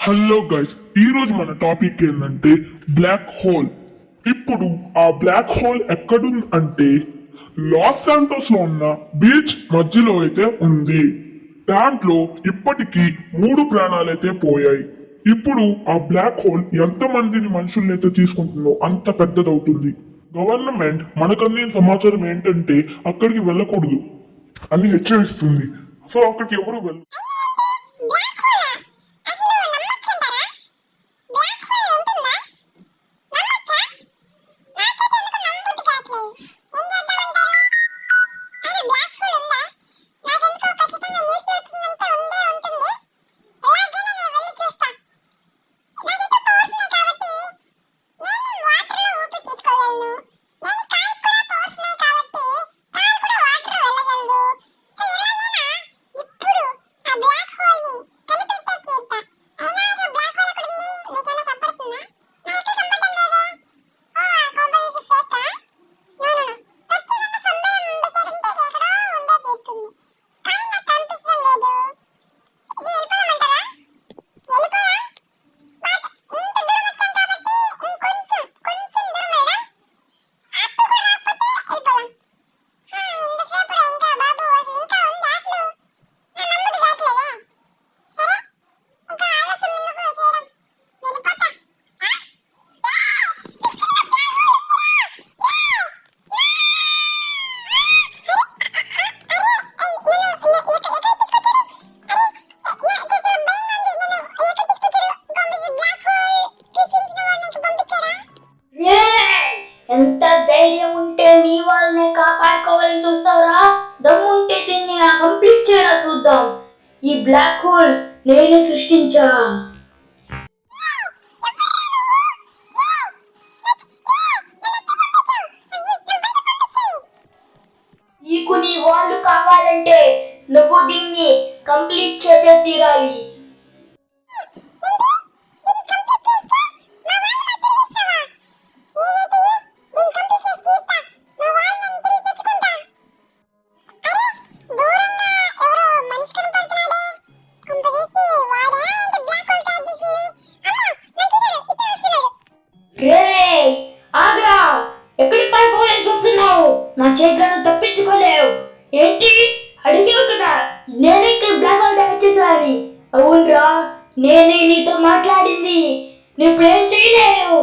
Hello guys, ఈ రోజు మన టాపిక్ ఏంటంటే బ్లాక్ హోల్. ఇప్పుడు ఆ బ్లాక్ హోల్ ఎక్కడుంది అంటే లాస్ శాంటోస్ లో ఉన్న బీచ్ మధ్యలో అయితే ఉంది. దాంట్లో ఇప్పటికీ 3 ప్రాణాలైతే పోయాయి. ఇప్పుడు ఆ బ్లాక్ హోల్ ఎంత మందిని మనుషుల్నైతే తీసుకుంటుందో అంత పెద్దదవుతుంది. గవర్నమెంట్ మనకు అందిన సమాచారం ఏంటంటే అక్కడికి వెళ్ళకూడదు అని హెచ్చరిస్తుంది. సో అక్కడికి ఎవరు వెళ్ళరు. ఎంత ధైర్యం ఉంటే నీ వాళ్ళనే కాపాడుకోవాలని చూస్తావురా? దమ్ముంటే దీన్ని కంప్లీట్ చేయాలా చూద్దాం. ఈ బ్లాక్ హోల్ నేనే సృష్టించా. నీకు నీ వాళ్ళు కావాలంటే నువ్వు దీన్ని కంప్లీట్ చేసే తీరాలి. ఆగ్రా, ఎక్కడికి పడిపోయాలని చూస్తున్నావు? నా చేతులను తప్పించుకోలేవు ఏంటి? అడిగావు కదా నేనే ఇక్కడ బ్లాక్ హోల్ దగ్గర చేశాను. అవునరా, నేనే నీతో మాట్లాడింది. నువ్వేం చేయలేవు.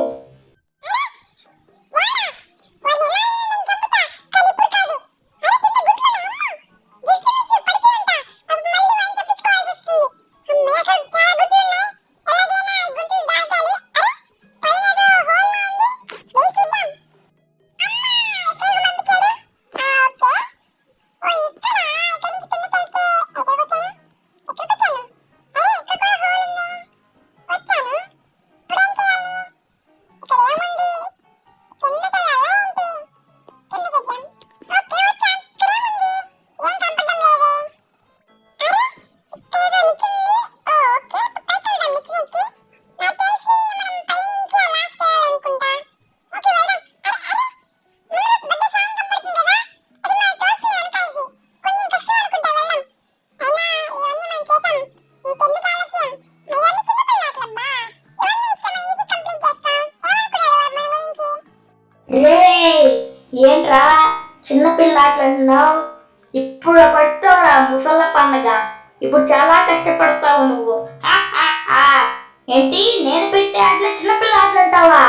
ఏంట్రా చిన్నపిల్ల అంటున్నావు? ఇప్పుడు పడతావురా ముసళ్ళ పండగ. ఇప్పుడు చాలా కష్టపడతావు నువ్వు. ఏంటి నేను పెట్టే ఆటలు చిన్నపిల్ల ఆటలు అంటావా?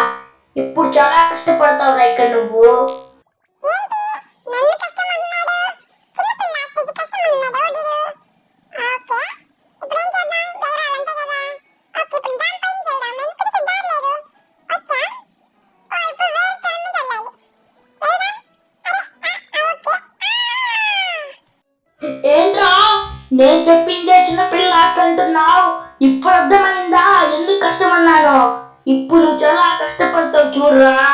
ఇప్పుడు చాలా కష్టపడతావురా ఇక్కడ నువ్వు. ఏంట్రా నేను చెప్పిందే చిన్నపిల్ల అంటున్నావు? ఇప్పుడు అర్థమైందా ఎందుకు కష్టమన్నాను? ఇప్పుడు నువ్వు చాలా కష్టపడతావు చూడరా.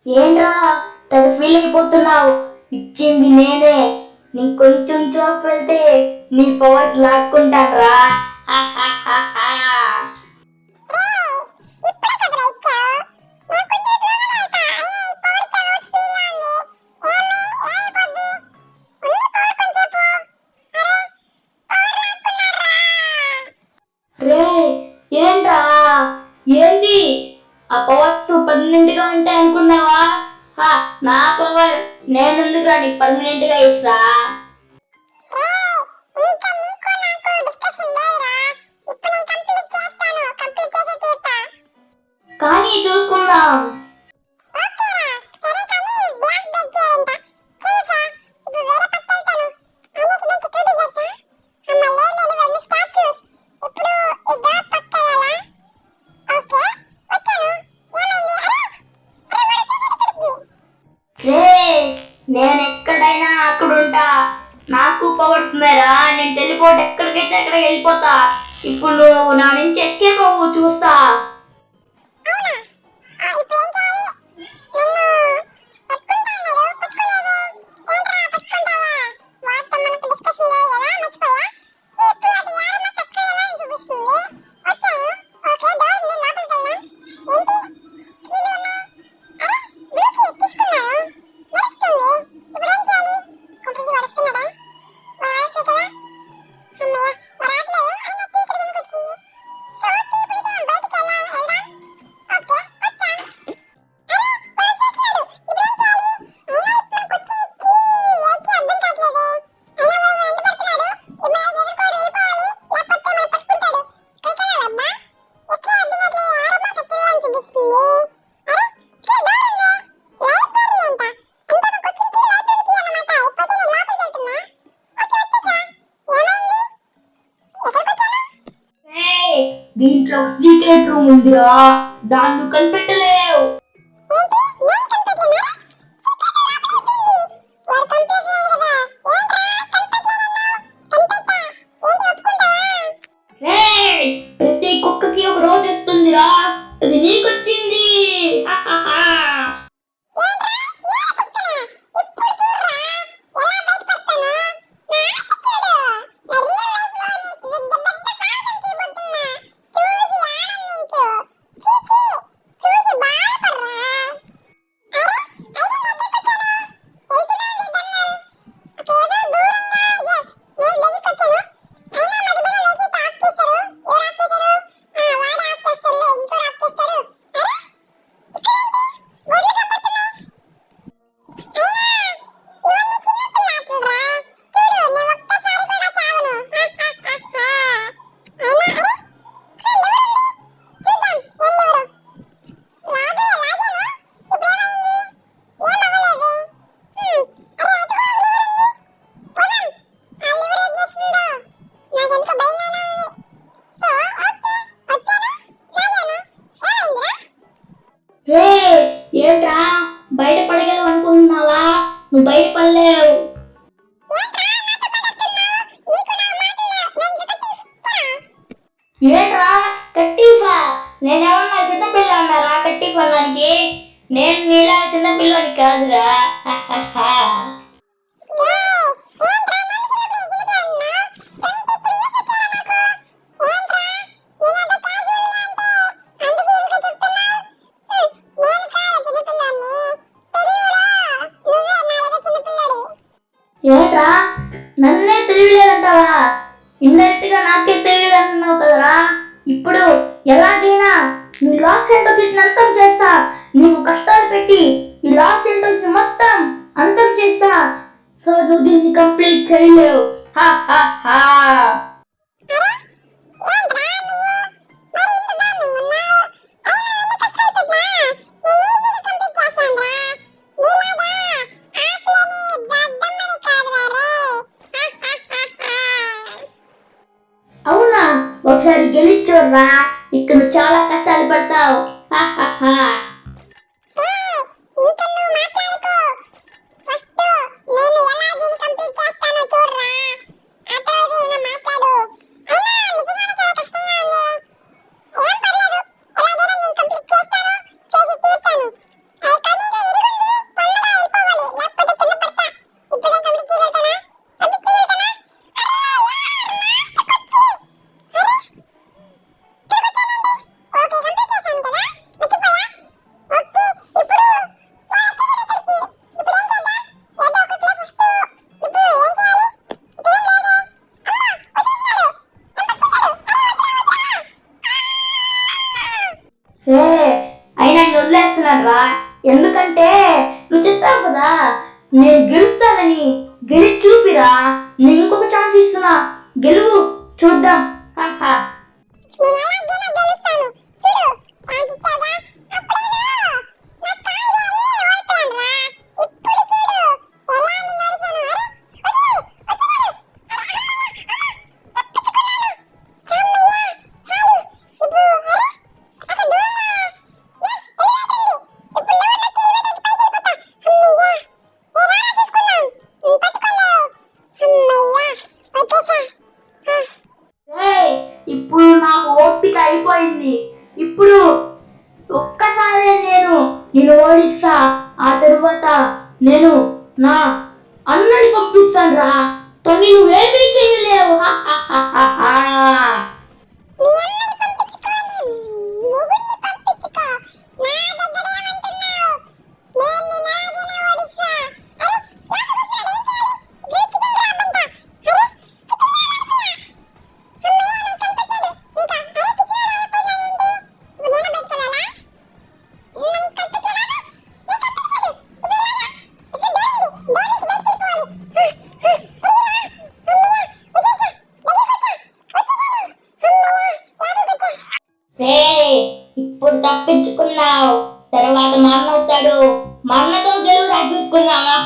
ఏంట్రా తెగ ఫీల్ అయిపోతున్నావు? ఇచ్చింది నేనే. నీకు కొంచెం చూపు వెళ్తే నీ పవర్స్ లాక్కుంటారా? రే ఏంట్రా? ఏంది ఆ పవర్స్ పర్మనెంట్గా ఉంటాయి అనుకున్నావా? నా పవర్ నేనెందుకురా నీకు పర్మనెంట్గా ఇస్తా? కానీ చూసుకుందాం. రే నేను ఎక్కడైనా అక్కడుంటా. నాకు పవర్స్ ఉన్నాయరా. నేను టెలిపోర్ట్ ఎక్కడికైతే అక్కడ వెళ్ళిపోతా. ఇప్పుడు నువ్వు నా నుంచి ఎస్కేప్ అవ్వు, చూస్తా. దీంట్లో సీక్రెట్ రూమ్ ఉందిరా, దాన్ని కనిపెట్టలేవు. ప్రతి కుక్కకి ఒక రోజు వస్తుందిరా, అది నీకొచ్చింది. రే ఏంట్రా బయట పడగలవు అనుకుంటున్నావా? నువ్వు బయట పడలేవు. ఏంట్రా కట్టిఫా? నేనేమన్నా చిన్నపిల్ల అన్నారా కట్టిఫ్ అన్నానికి? నేను నీలా చిన్నపిల్లని కాదురా. ఏంట్రా నన్నే తెలియలేదంటావా? ఇండైరెక్ట్ గా నాకే తెలియలేదన్నావు కదరా. ఇప్పుడు ఎలాగైనా నీ లాస్ సెంటోస్ ని అంతం చేస్తా. నీవు కష్టాలు పెట్టి ఈ లాస్ సెంటోస్ ని మొత్తం అంతం చేస్తా. సో నువ్వు దీన్ని కంప్లీట్ చేయలేవు. హా హా హా. అవునా? ఒకసారి గెలిచోర్రా, ఇక్కడ చాలా కష్టాలు పడతావు. రే అయినా నేను వదిలేస్తున్నాను రా. ఎందుకంటే నువ్వు చెప్పావు కదా నేను గెలుస్తానని. గెలిచి చూపిరా. నేను ఇంకొక ఛాన్స్ ఇస్తున్నా. గెలువు చూద్దాం. హాహా. ఇప్పుడు నాకు ఓపిక అయిపోయింది. ఇప్పుడు ఒక్కసారి నేను ఓడిస్తా. ఆ తరువాత నేను నా అన్నని పంపిస్తాను రా. తను నువ్వేమీ చేయలేవు. రే ఇప్పుడు తప్పించుకున్నావు. తర్వాత మా అన్న వస్తాడు. మా అన్నతో గెలువురా చూసుకున్నావా.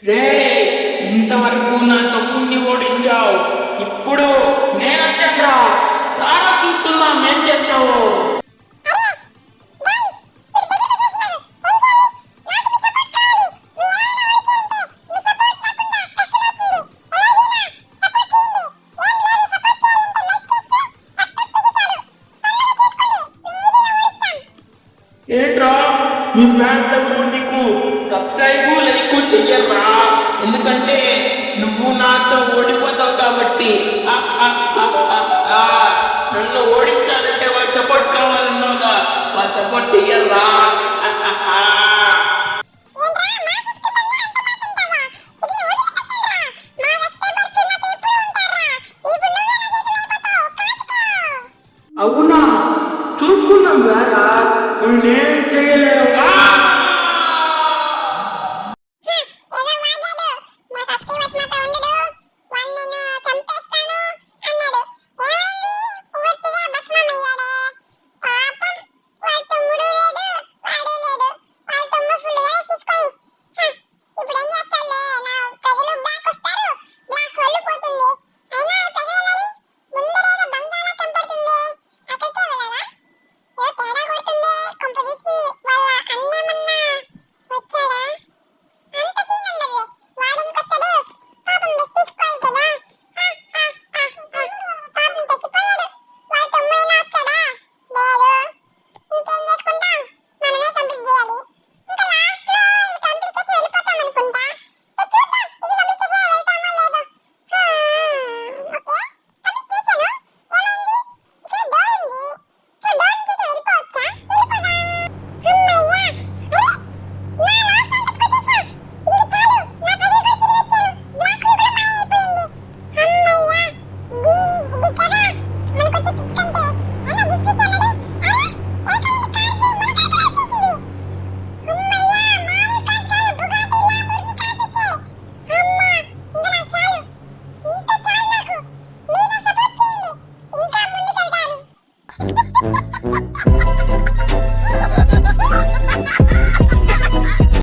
రే ఇంతవరకు నా తమ్ముణ్ణి ఓడించావు. ఇప్పుడు నేను వచ్చాను. రారా చూస్తున్నా ఏం చేస్తావు. ఏంట్రా మీ ఫ్యాన్స్ ఎవరు నీకు సబ్స్క్రైబ్ లైక్ చెయ్యరా? ఎందుకంటే నువ్వు నాతో ఓడిపోతావు కాబట్టి. నన్ను ఓడించాలంటే వాళ్ళ సపోర్ట్ కావాలన్నావుగా, వాళ్ళ సపోర్ట్ చెయ్యరా? అవునా, చూసుకున్నాం కదా, నేనేం చేయలేవు. చంపే